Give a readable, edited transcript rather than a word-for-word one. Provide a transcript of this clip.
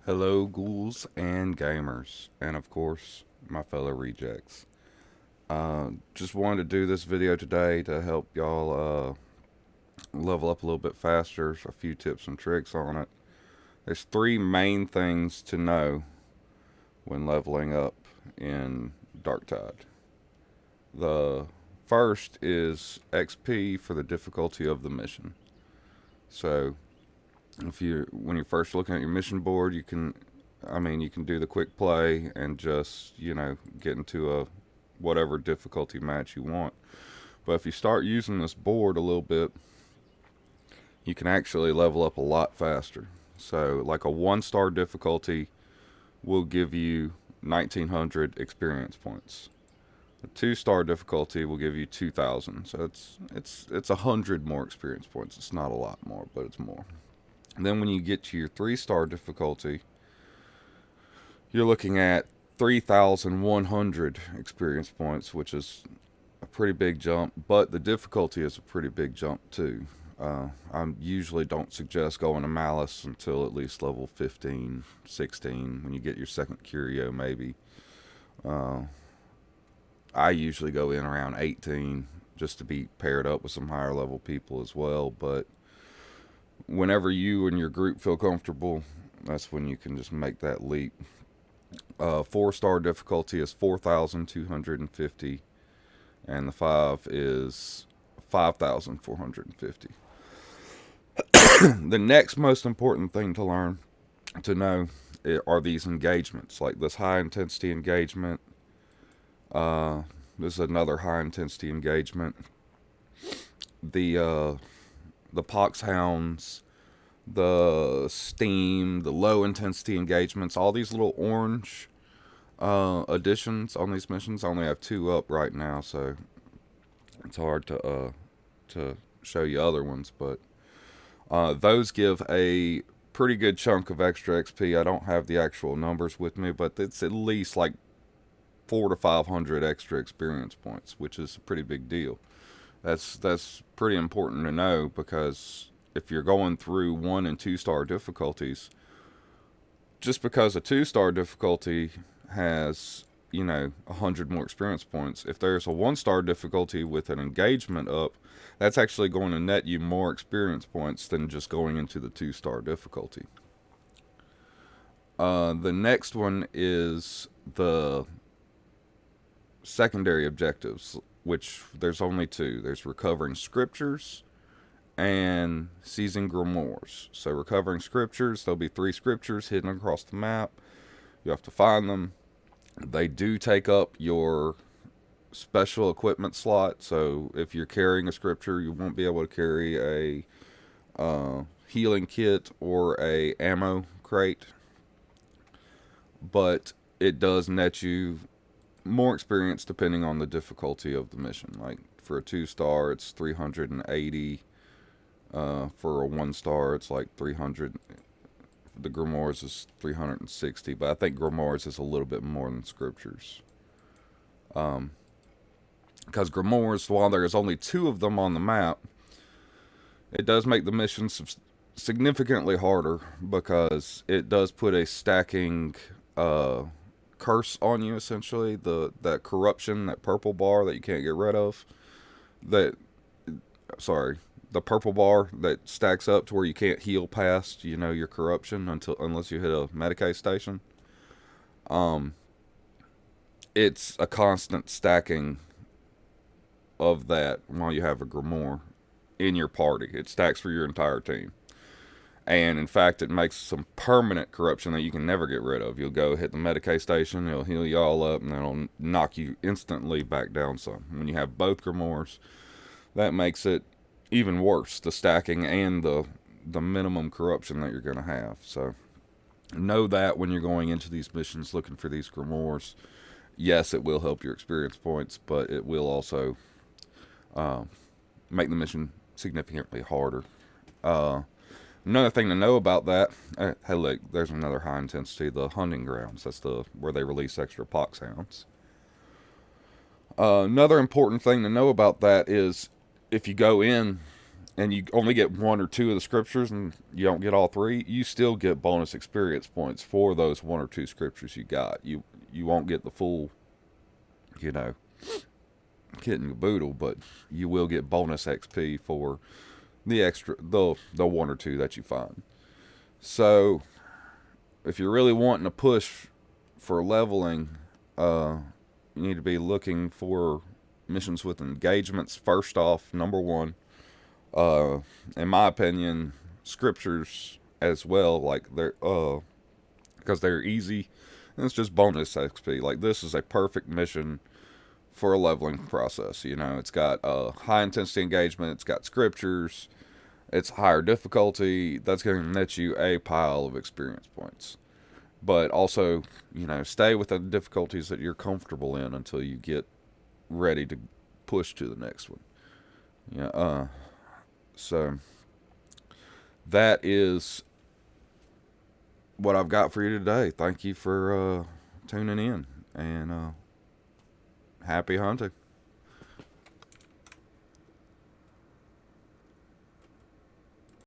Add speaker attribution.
Speaker 1: Hello, ghouls and gamers, and of course, my fellow rejects. Just wanted to do this video today to help y'all level up a little bit faster. A few tips and tricks on it. There's three main things to know when leveling up in Darktide. The first is XP for the difficulty of the mission. So, when you're first looking at your mission board, you can do the quick play and just, get into a whatever difficulty match you want. But if you start using this board a little bit, you can actually level up a lot faster. So, like a 1-star difficulty will give you 1900 experience points. A 2-star difficulty will give you 2000. So it's 100 more experience points. It's not a lot more, but it's more. And then when you get to your 3-star difficulty, you're looking at 3,100 experience points, which is a pretty big jump, but the difficulty is a pretty big jump too. I usually don't suggest going to Malice until at least level 15, 16, when you get your second curio maybe. I usually go in around 18 just to be paired up with some higher level people as well, but whenever you and your group feel comfortable, that's when you can just make that leap. 4-star difficulty is 4,250, and the 5 is 5,450. The next most important thing to know are these engagements, like this high intensity engagement. This is another high intensity engagement. The pox hounds, the steam, the low intensity engagements, all these little orange additions on these missions. I only have 2 up right now, so it's hard to show you other ones, but those give a pretty good chunk of extra XP. I don't have the actual numbers with me, but it's at least like 400 to 500 extra experience points, which is a pretty big deal. That's pretty important to know, because if you're going through 1 and 2-star difficulties, just because a 2-star difficulty has 100 more experience points, if there's a 1-star difficulty with an engagement up, that's actually going to net you more experience points than just going into the 2-star difficulty. The next one is the secondary objectives, which there's only 2. There's recovering scriptures and seizing grimoires. So recovering scriptures, there'll be 3 scriptures hidden across the map. You have to find them. They do take up your special equipment slot, so if you're carrying a scripture, you won't be able to carry a healing kit or a ammo crate, but it does net you more experience depending on the difficulty of the mission. Like for a 2-star, it's 380. For a 1-star, it's like 300. The grimoires is 360, but I think grimoires is a little bit more than scriptures. Because grimoires, while there's only 2 of them on the map, it does make the missions significantly harder, because it does put a stacking curse on you, essentially. That corruption, that purple bar that you can't get rid of. The purple bar that stacks up to where you can't heal past, your corruption unless you hit a Medicaid station. It's a constant stacking of that while you have a grimoire in your party. It stacks for your entire team. And in fact, it makes some permanent corruption that you can never get rid of. You'll go hit the Medicaid station, it'll heal you all up, and it'll knock you instantly back down some. When you have both grimoires, that makes it even worse, the stacking and the minimum corruption that you're going to have. So know that when you're going into these missions looking for these grimoires, yes, it will help your experience points, but it will also make the mission significantly harder. Another thing to know about that, hey look, there's another high intensity, the hunting grounds. That's where they release extra pox hounds. Another important thing to know about that is, if you go in and you only get one or two of the scriptures and you don't get all three, you still get bonus experience points for those one or two scriptures you got. You won't get the full, you know, kit and caboodle, but you will get bonus XP for the one or two that you find. So if you're really wanting to push for leveling, you need to be looking for missions with engagements first off. Number one, in my opinion, scriptures as well. Like they're because they're easy and it's just bonus XP. Like this is a perfect mission for a leveling process. You know, it's got high intensity engagement. It's got scriptures. It's higher difficulty. That's going to net you a pile of experience points. But also, you know, stay with the difficulties that you're comfortable in until you get ready to push to the next one. Yeah. So that is what I've got for you today. Thank you for tuning in, and happy hunting.